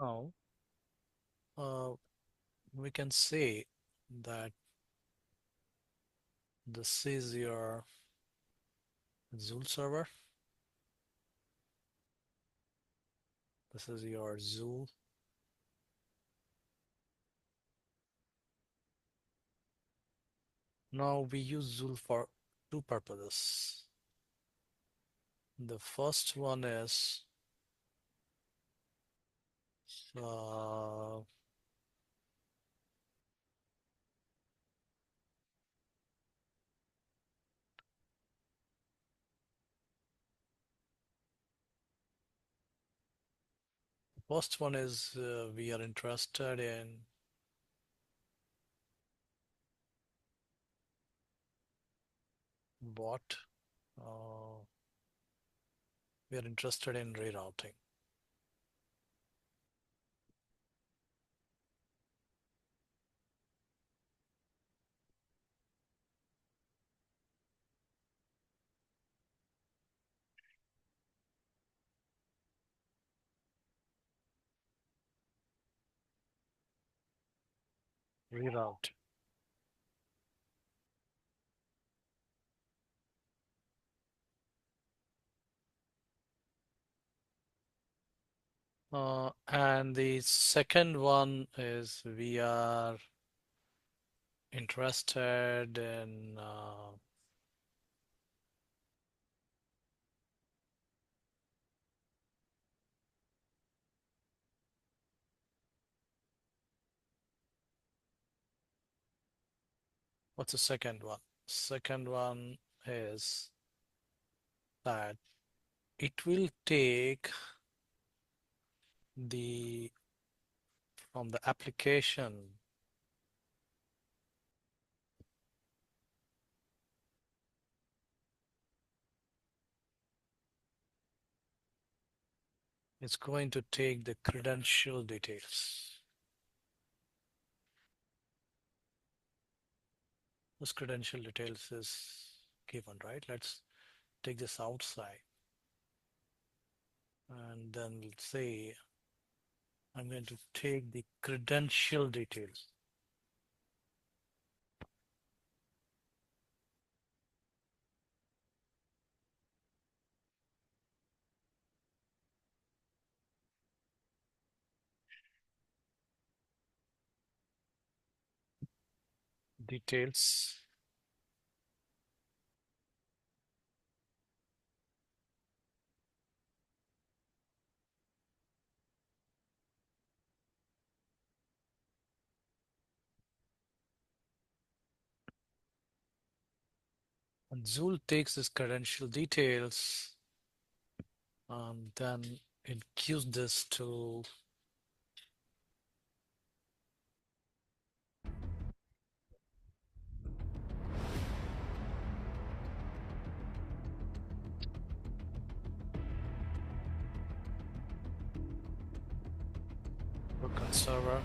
Now, uh, we can say that this is your Zool server. This is your Zool. Now we use Zool for two purposes. The first one is uh, we are interested in what uh, we are interested in rerouting. Reroute. And the second one is we are interested in what's the second one? Second one is that it will take the from the application. It's going to take the credential details. This credential details is given, right? Let's take this outside and then let's say I'm going to take the credential details. Details. And Zool takes this credential details and then it gives this to token server.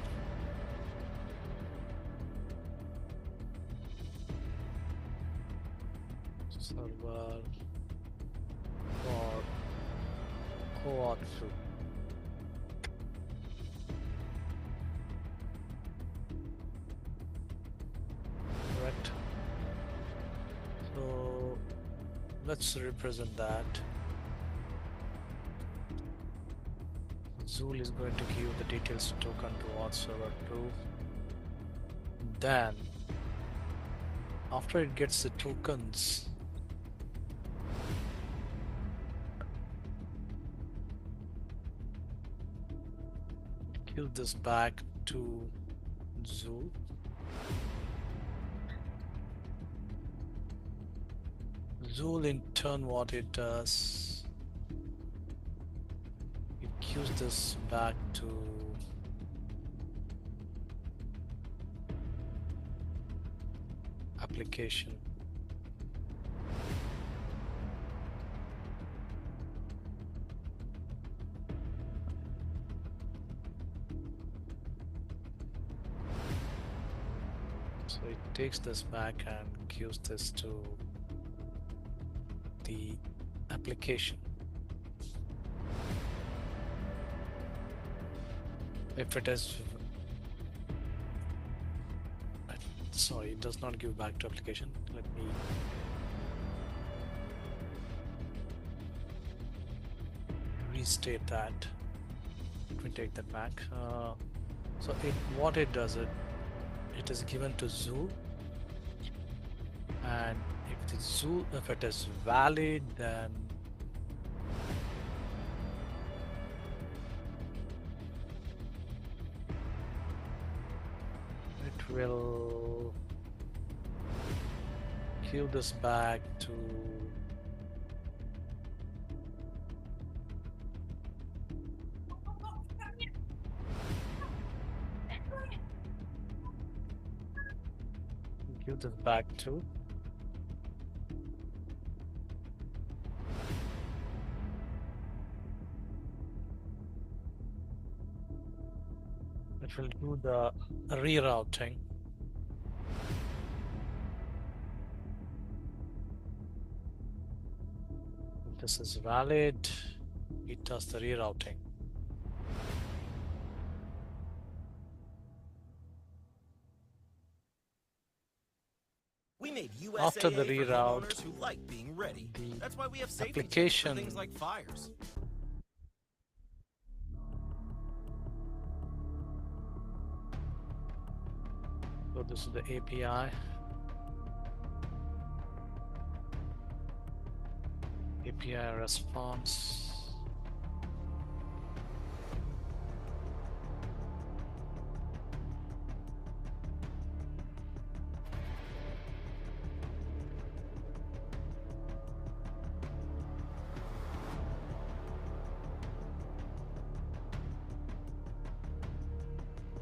Server for OAuth-2. Correct. So let's represent that. Zool is going to give the details token to auth server 2. Then after it gets the tokens, give this back to Zool. Zool in turn what it does, it gives this back to application. So it takes this back and gives this to the application. If it is, sorry, it does not give back to application. Let me restate that. Let me take that back. So what it does, it is given to Zool, and if it is valid, then it will give this back to it will do the rerouting. If this is valid, it does the rerouting. We made USAA After the for reroute, homeowners who like being ready. That's why we have safety tips application for things like fires. So this is the API. API response.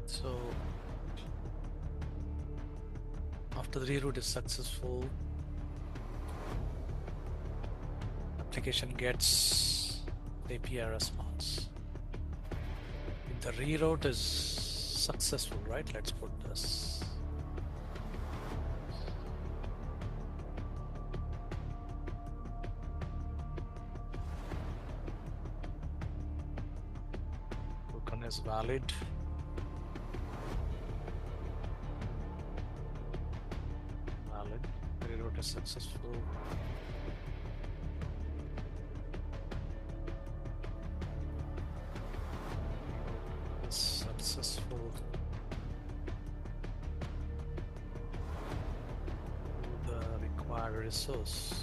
So after the reroute is successful, application gets the API response. If the reroute is successful, right? Let's put this. Token is valid. Reroute is successful. Reroute is successful. The required resource.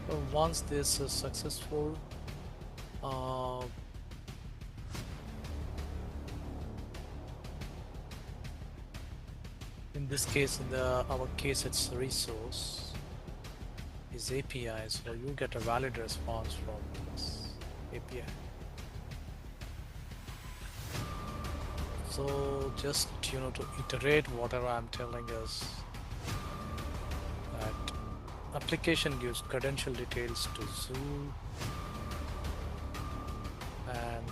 So once this is successful, in this case, in our case, it's resource is API, so you get a valid response from this API. So just to iterate whatever I'm telling us, that application gives credential details to Zool, and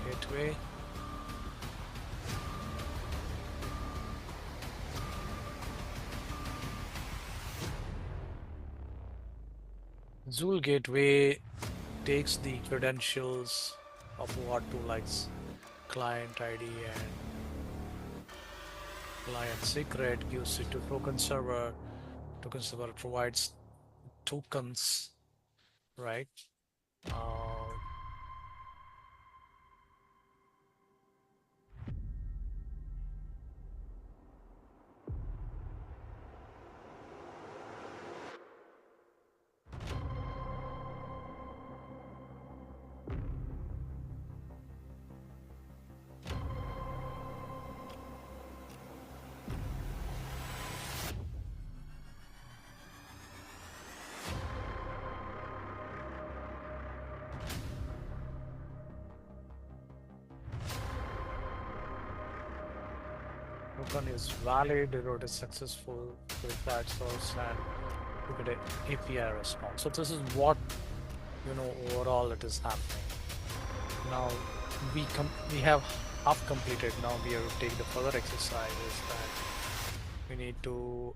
gateway. Zool gateway takes the credentials of OAuth2 like client ID and client secret, gives it to token server. Token server provides tokens, right? Token is valid, it is successful, verified source, and you get an API response. So this is what, overall it is happening. Now we have half completed. Now we have to take the further exercises that we need to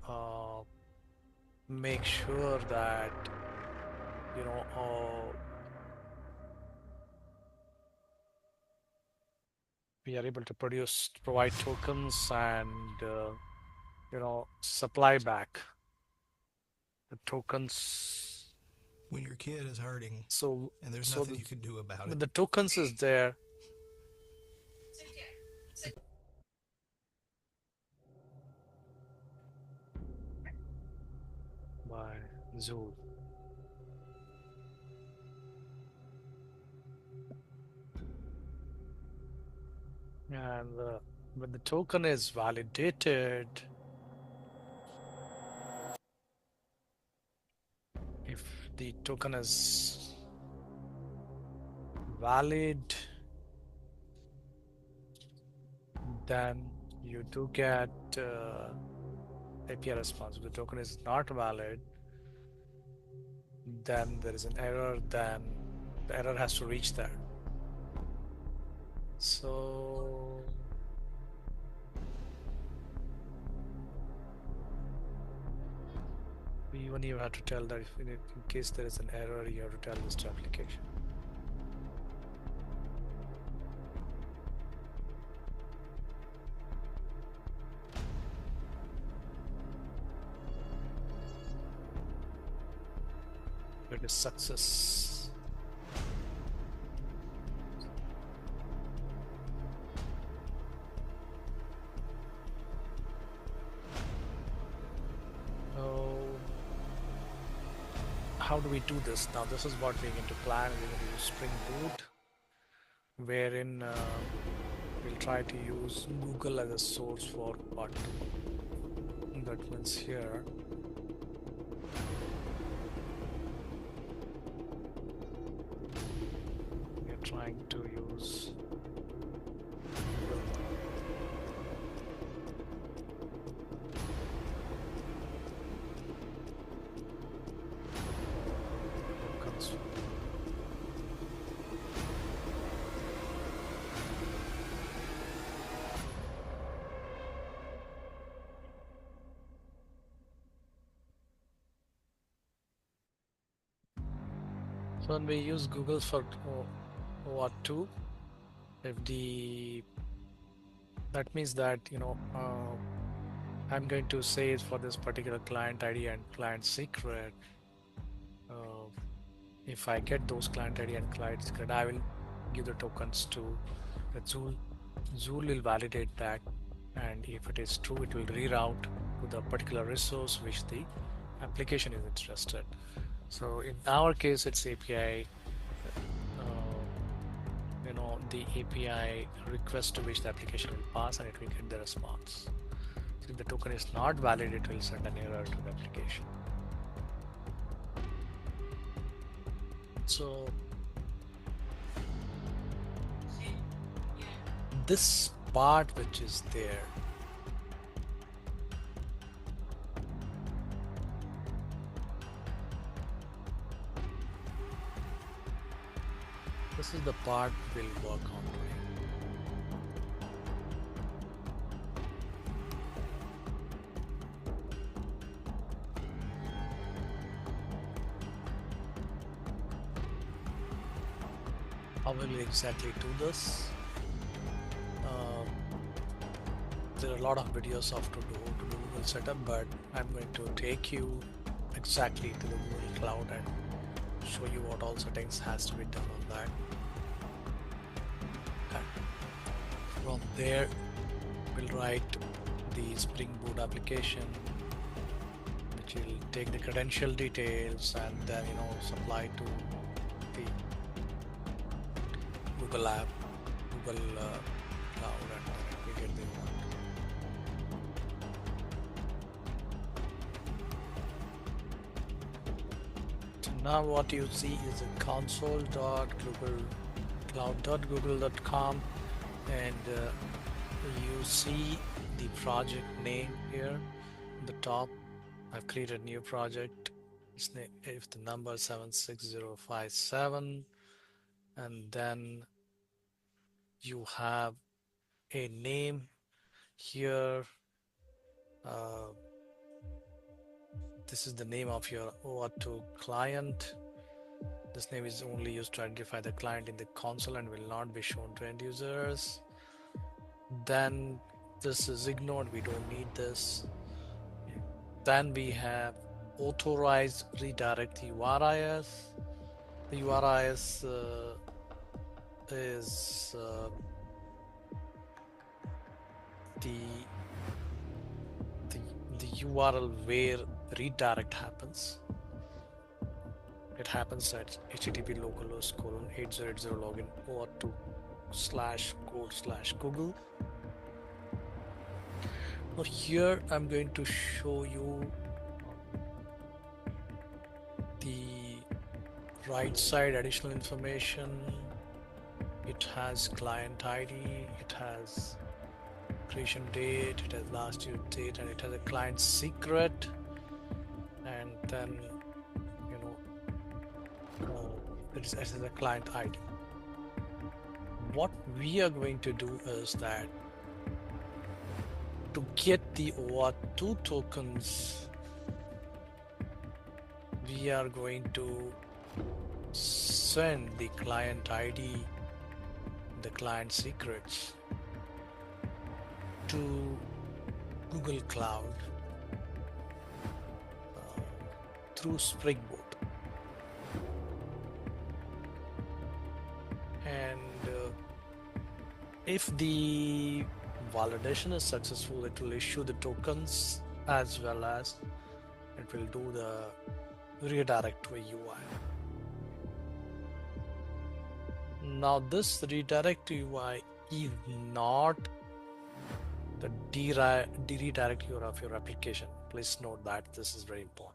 make sure that we are able to provide tokens and supply back the tokens. When your kid is hurting, so and there's nothing you can do about it. The tokens is there. By Zool. And when the token is validated, if the token is valid, then you do get API response. If the token is not valid, then there is an error, then the error has to reach there. So even you have to tell that if in case there is an error, you have to tell this to application. It is success. How do we do this? Now this is what we're going to plan. We're going to use SpringBoot, wherein we'll try to use Google as a source for part 2. That means here we're trying to use Google. So when we use Google for OAuth2, that means that I'm going to say for this particular client ID and client secret. If I get those client ID and client secret, I will give the tokens to the Zool. Zool will validate that, and if it is true, it will reroute to the particular resource which the application is interested. So in our case, it's API. The API request to which the application will pass, and it will get the response. So if the token is not valid, it will send an error to the application. So this part which is there, this is the part we'll work on today. how will we exactly do this? There are a lot of videos of to do Google setup, but I'm going to take you exactly to the Google Cloud and show you what all settings has to be done on that. And from there, we'll write the SpringBoot application, which will take the credential details and then supply to the Google app, Google Cloud, and then it will get the one. So now what you see is a console.googlecloud.google.com, and you see the project name here on the top. I've created a new project. If the number 76057, and then you have a name here. This is the name of your OAuth2 client. This name is only used to identify the client in the console and will not be shown to end users. Then this is ignored, we don't need this. Then we have authorize redirect URIs. The URIs is the URL where redirect happens. It happens at http://localhost:8080 login auth2/code/google. Now here I'm going to show you the right side additional information. It has client ID, it has creation date, it has last use date, and it has a client secret, and then it is a client ID. What we are going to do is that to get the OAuth2 tokens, we are going to send the client ID, the client secrets, to Google Cloud through SpringBoot. And if the validation is successful, it will issue the tokens as well as it will do the redirect to a UI. Now this redirect to UI is not the redirect of your application. Please note that this is very important.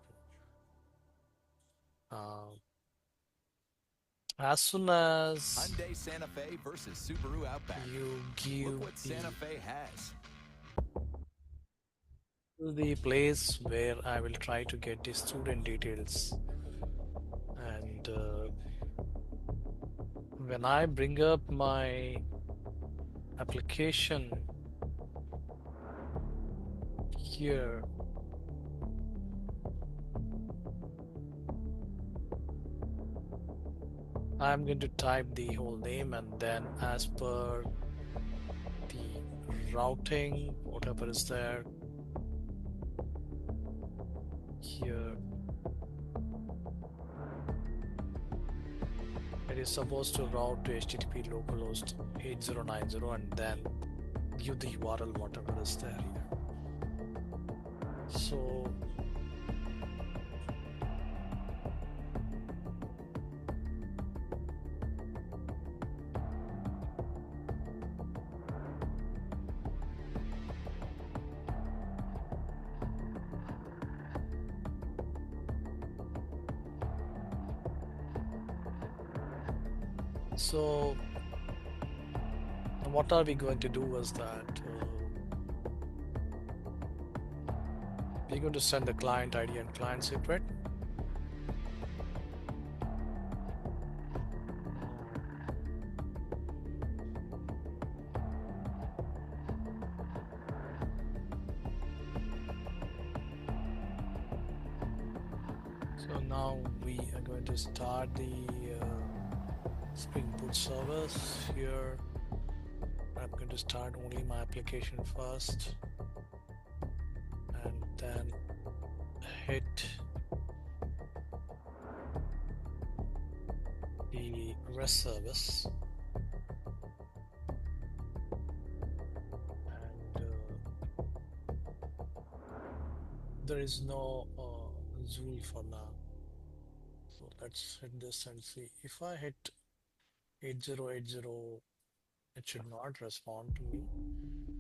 As soon as Hyundai Santa Fe versus Subaru Outback. you give Look what Santa Fe has. the place where I will try to get the student details, and when I bring up my application here, I'm going to type the whole name, and then as per the routing, whatever is there here, it is supposed to route to http localhost 8090 and then give the URL whatever is there here. So what are we going to do is that we're going to send the client ID and client secret. So now we are going to start the SpringBoot service. Here I'm going to start only my application first and then hit the REST service, and there is no Zool for now. So let's hit this and see. If I hit 8080, it should not respond to me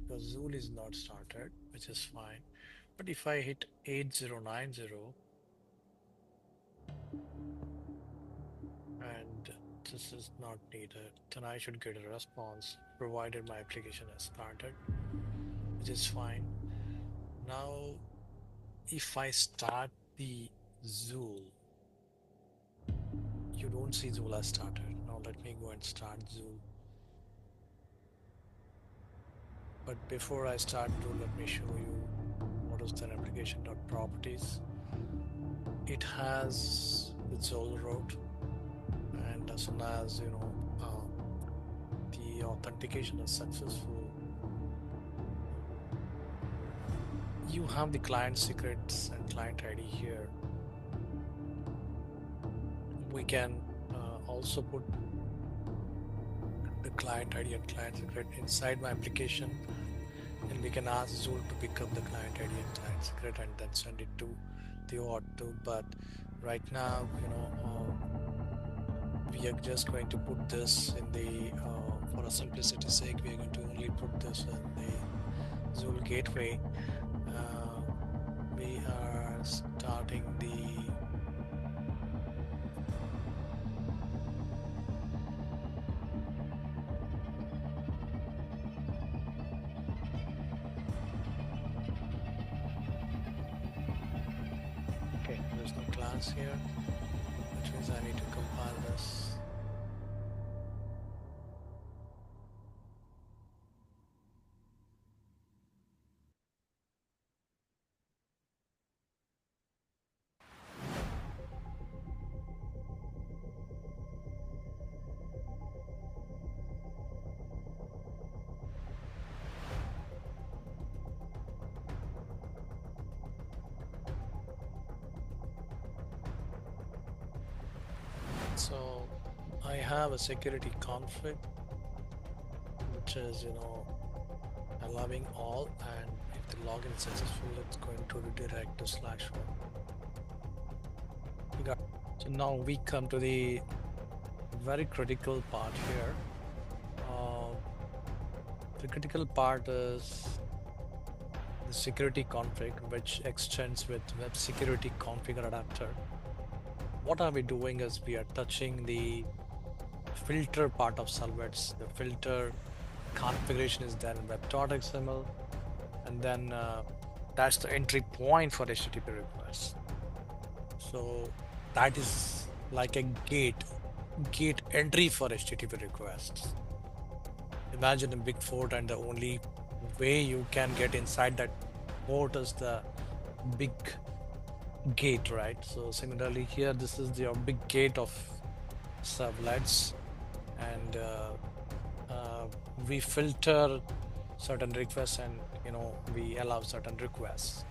because Zool is not started, which is fine. But if I hit 8090 and this is not needed, then I should get a response provided my application has started, which is fine. Now, if I start the Zool, you don't see Zool has started. Now let me go and start Zool. But before I start Zool, let me show you what is the application.properties. It has its own route, and as soon as the authentication is successful, you have the client secrets and client ID here. We can also put the client ID and client secret inside my application, and we can ask Zool to pick up the client ID and client secret and then send it to the OAuth2. But right now, we are just going to put this in the, for a simplicity's sake, we are going to only put this in the Zool gateway. We are starting the okay, there's no class here, which means I need to compile this. So I have a security config, which is, allowing all, and if the login is successful, it's going to redirect to /1. So now we come to the very critical part here. The critical part is the security config, which extends with web security configure adapter. What are we doing is we are touching the filter part of Servlets. The filter configuration is done in web.xml, and then that's the entry point for HTTP requests. So that is like a gate entry for HTTP requests. Imagine a big fort, and the only way you can get inside that fort is the big gate, right? So similarly here, this is the big gate of servlets, and we filter certain requests, and we allow certain requests.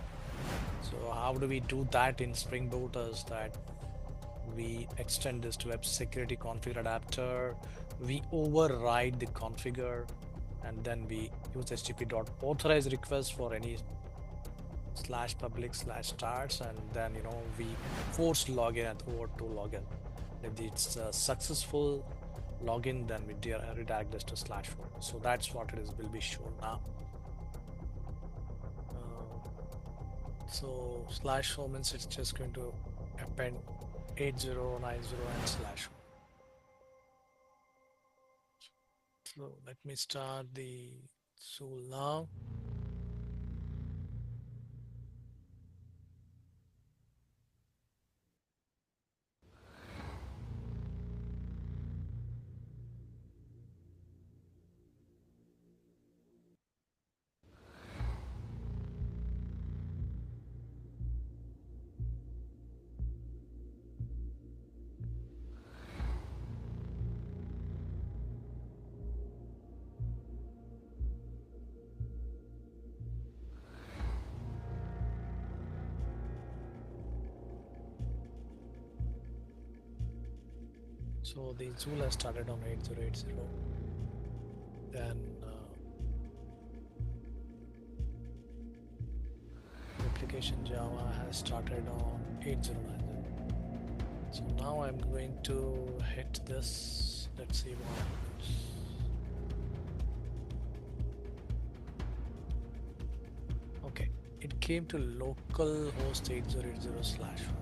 So how do we do that in SpringBoot is that we extend this to web security configure adapter, we override the configure, and then we use http.authorize request for any /public/starts, and then we force login at OAuth2 login. If it's a successful login, then we redirect this to /4. So that's what it is will be shown now. So /4 means it's just going to append 8090 and /4. So let me start the Zool now. So the Zool has started on 8080. Then application Java has started on 8090. So now I'm going to hit this. Let's see what happens. Okay, it came to localhost 8080 slash home.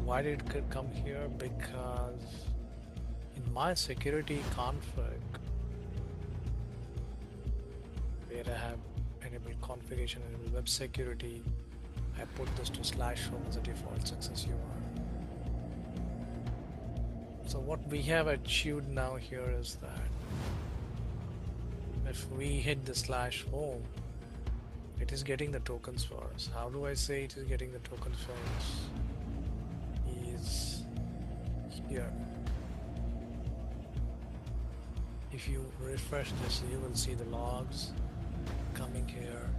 Why did it come here? Because in my security config, where I have enabled configuration, enabled web security, I put this to slash home as a default success URL. So what we have achieved now here is that if we hit the slash home, it is getting the tokens for us. How do I say it is getting the tokens for us? Is here. If you refresh this, you will see the logs coming here,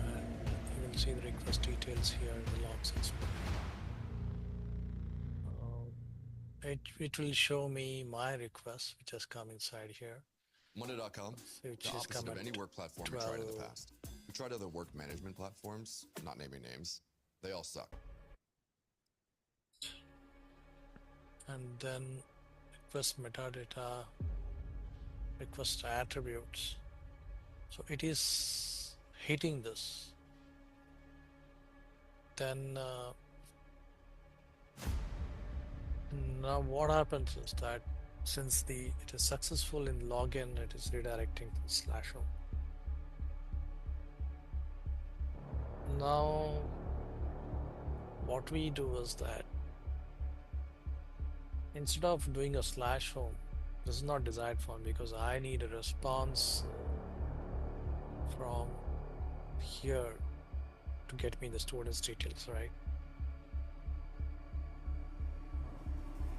and you will see the request details here in the logs as well. It will show me my request, which has come inside here. Monday.com, Which the is opposite come of at any work platform we 12. tried in the past. We tried other work management platforms, not naming names. They all suck. And then request metadata, request attributes. So it is hitting this. Then now what happens is that since it is successful in login, it is redirecting to slash home. Now what we do is that instead of doing a slash home, this is not desired for me because I need a response from here to get me the student's details, right?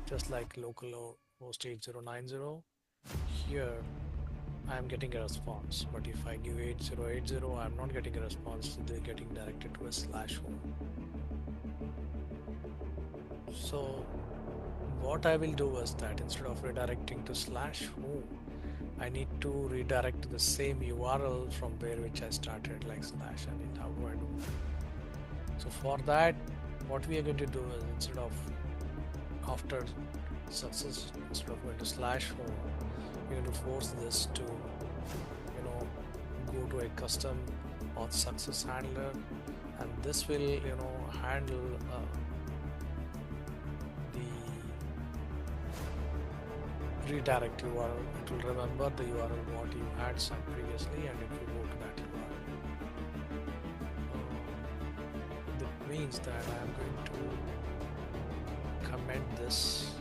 Just like localhost 8090, here I'm getting a response, but if I give 8080, I'm not getting a response, so they're getting directed to a slash home. So what I will do is that instead of redirecting to slash home, I need to redirect to the same URL from which I started, like slash. I mean, how do I do that? So for that, what we are going to do is instead of after success, instead of going to slash home, we're going to force this to go to a custom auth success handler, and this will handle the redirect URL. It will remember the URL what you had sent previously, and it will go to that URL. That means that I am going to comment this.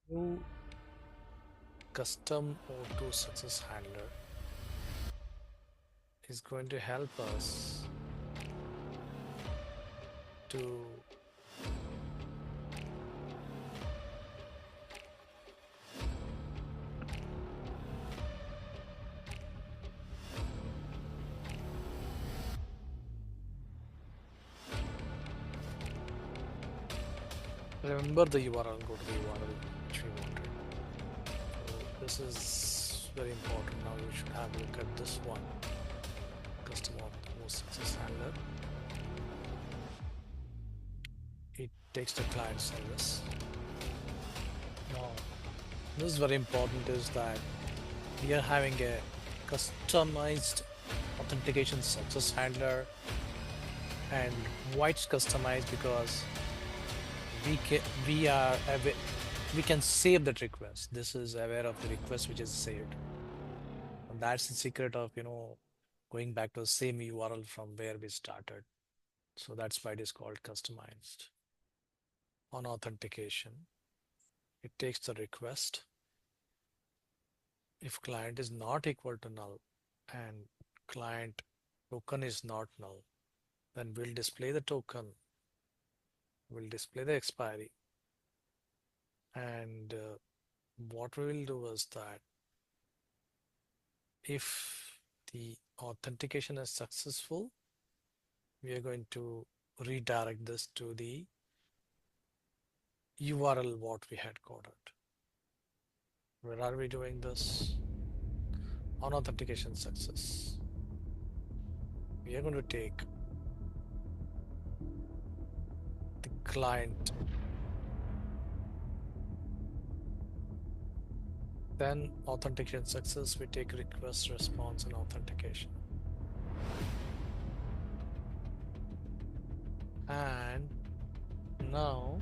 New custom O2 success handler is going to help us to remember the URL, go to the URL which we wanted. So this is very important. Now you should have a look at this one, custom auth success handler. It takes the client service. Now this is very important, is that we are having a customized authentication success handler, and why it's customized because we can save that request. This is aware of the request which is saved, and that's the secret of going back to the same URL from where we started. So that's why it is called customized. On authentication, it takes the request. If client is not equal to null and client token is not null, then we'll display the token, we'll display the expiry, and what we will do is that if the authentication is successful, we are going to redirect this to the URL what we had coded. Where are we doing this? On authentication success, we are going to take the client, then authentication success, we take request, response, and authentication. And now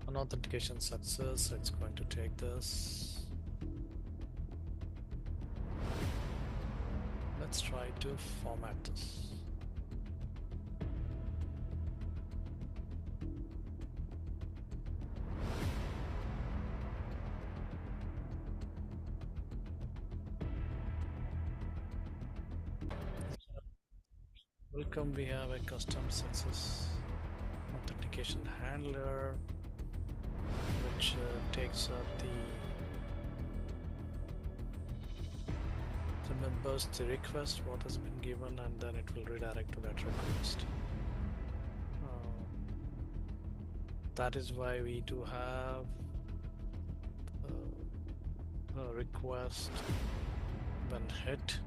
on authentication success, it's going to take this. Let's try to format this. Welcome, we have a custom success authentication handler which takes up remembers the request what has been given, and then it will redirect to that request. That is why we do have a request. When hit,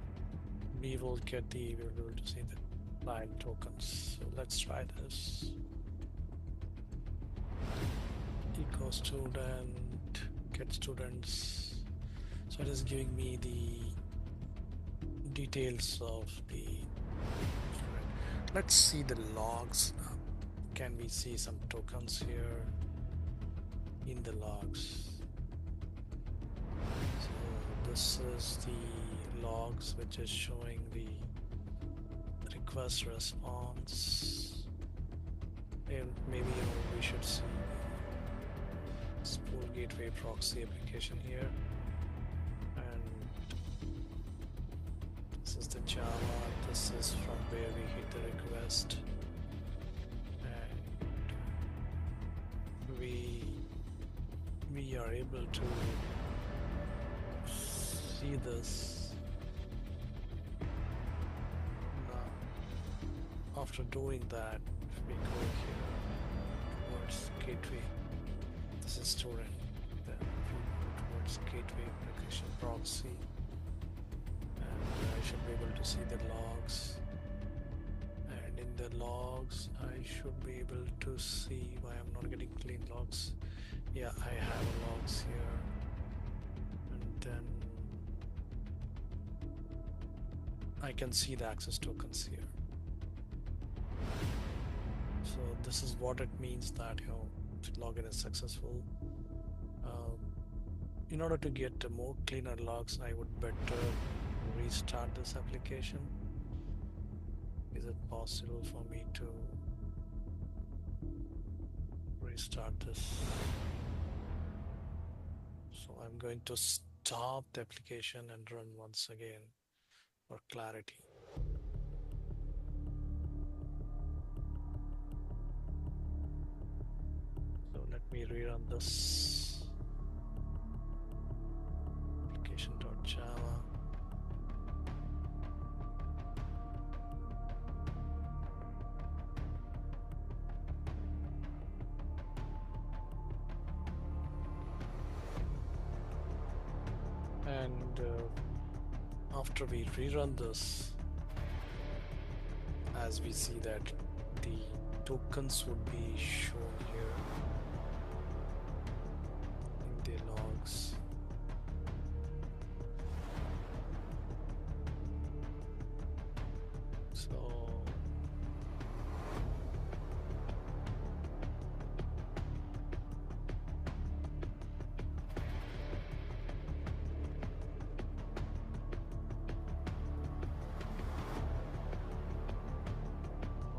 we will be able to see the client tokens. So let's try this. Echo student, get students. So it is giving me the details of the student. Let's see the logs now. Can we see some tokens here in the logs? So this is the logs which is showing the request response, and maybe we should see the spool gateway proxy application here, and this is the Java. This is from where we hit the request, and we are able to see this now. After doing that, if we go here towards gateway, this is student. Then if we go towards gateway application proxy, and I should be able to see the logs. And in the logs, I should be able to see why I'm not getting clean logs. Yeah, I have logs here, and then I can see the access tokens here. So this is what it means that login is successful. In order to get more cleaner logs, I would better restart this application. Is it possible for me to restart this? So I'm going to stop the application and run once again for clarity. So let me rerun this application.java. And after we rerun this, as we see that the tokens would be shown here in the logs. So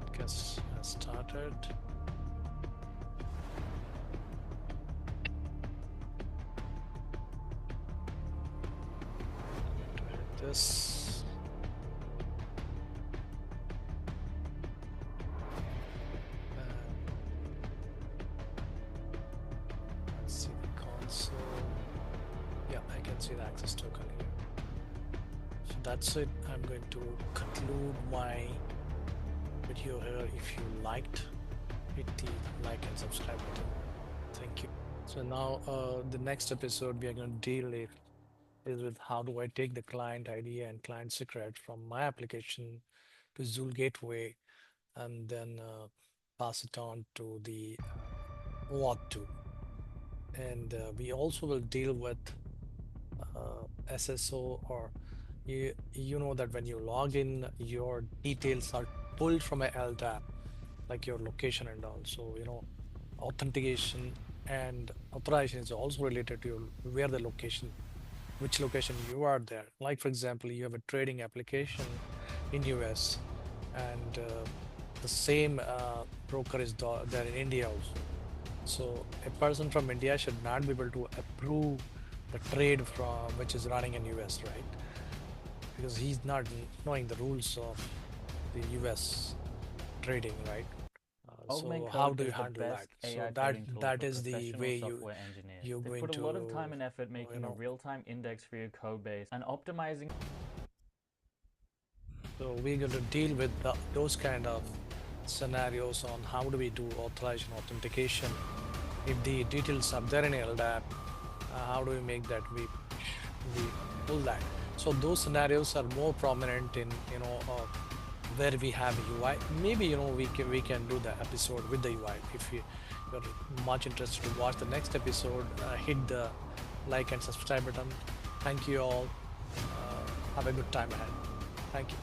podcast has started. this. Let's see the console. Yeah, I can see the access token here. So that's it. I'm going to conclude my video here. If you liked, hit the like and subscribe button. Thank you. So now the next episode we are going to deal is with how do I take the client ID and client secret from my application to Zool Gateway and then pass it on to the OAuth2. And we also will deal with SSO, or you know that when you log in, your details are pulled from a LDAP, like your location and all. So, authentication and authorization is also related to your, where the location, which location you are there. Like for example, you have a trading application in US, and the same broker is there in India also. So a person from India should not be able to approve the trade from which is running in US, right? Because he's not knowing the rules of the US trading, right? So how do you handle that? So that is the way you're They going put a lot of time to and effort making a real-time index for your code base and optimizing. So we're going to deal with those kind of scenarios on how do we do authorization authentication. If the details are there in LDAP, how do we make that we pull that? So those scenarios are more prominent in where we have a UI. Maybe we can do the episode with the UI. If you're much interested to watch the next episode, hit the like and subscribe button. Thank you all. Have a good time ahead. Thank you.